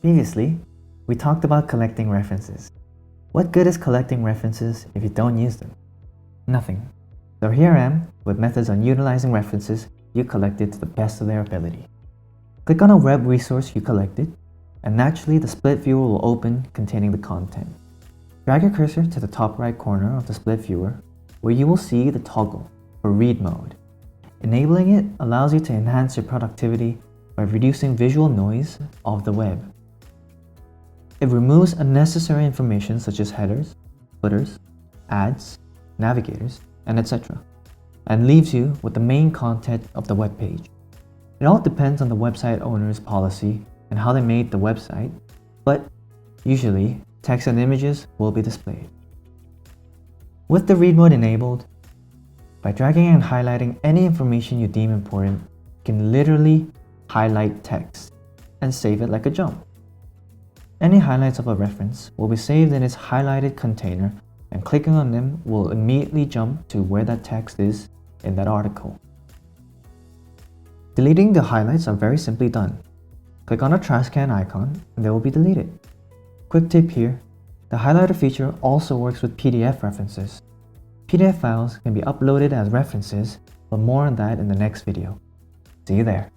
Previously, we talked about collecting references. What good is collecting references if you don't use them? Nothing. So here I am with methods on utilizing references you collected to the best of their ability. Click on a web resource you collected, and naturally the split viewer will open containing the content. Drag your cursor to the top right corner of the split viewer, where you will see the toggle for read mode. Enabling it allows you to enhance your productivity by reducing visual noise of the web. It removes unnecessary information such as headers, footers, ads, navigators, and etc., and leaves you with the main content of the web page. It all depends on the website owner's policy and how they made the website, but usually text and images will be displayed. With the read mode enabled, by dragging and highlighting any information you deem important, you can literally highlight text and save it like a jump. Any highlights of a reference will be saved in its highlighted container, and clicking on them will immediately jump to where that text is in that article. Deleting the highlights are very simply done. Click on a trash can icon and they will be deleted. Quick tip here, the highlighter feature also works with PDF references. PDF files can be uploaded as references, but more on that in the next video. See you there.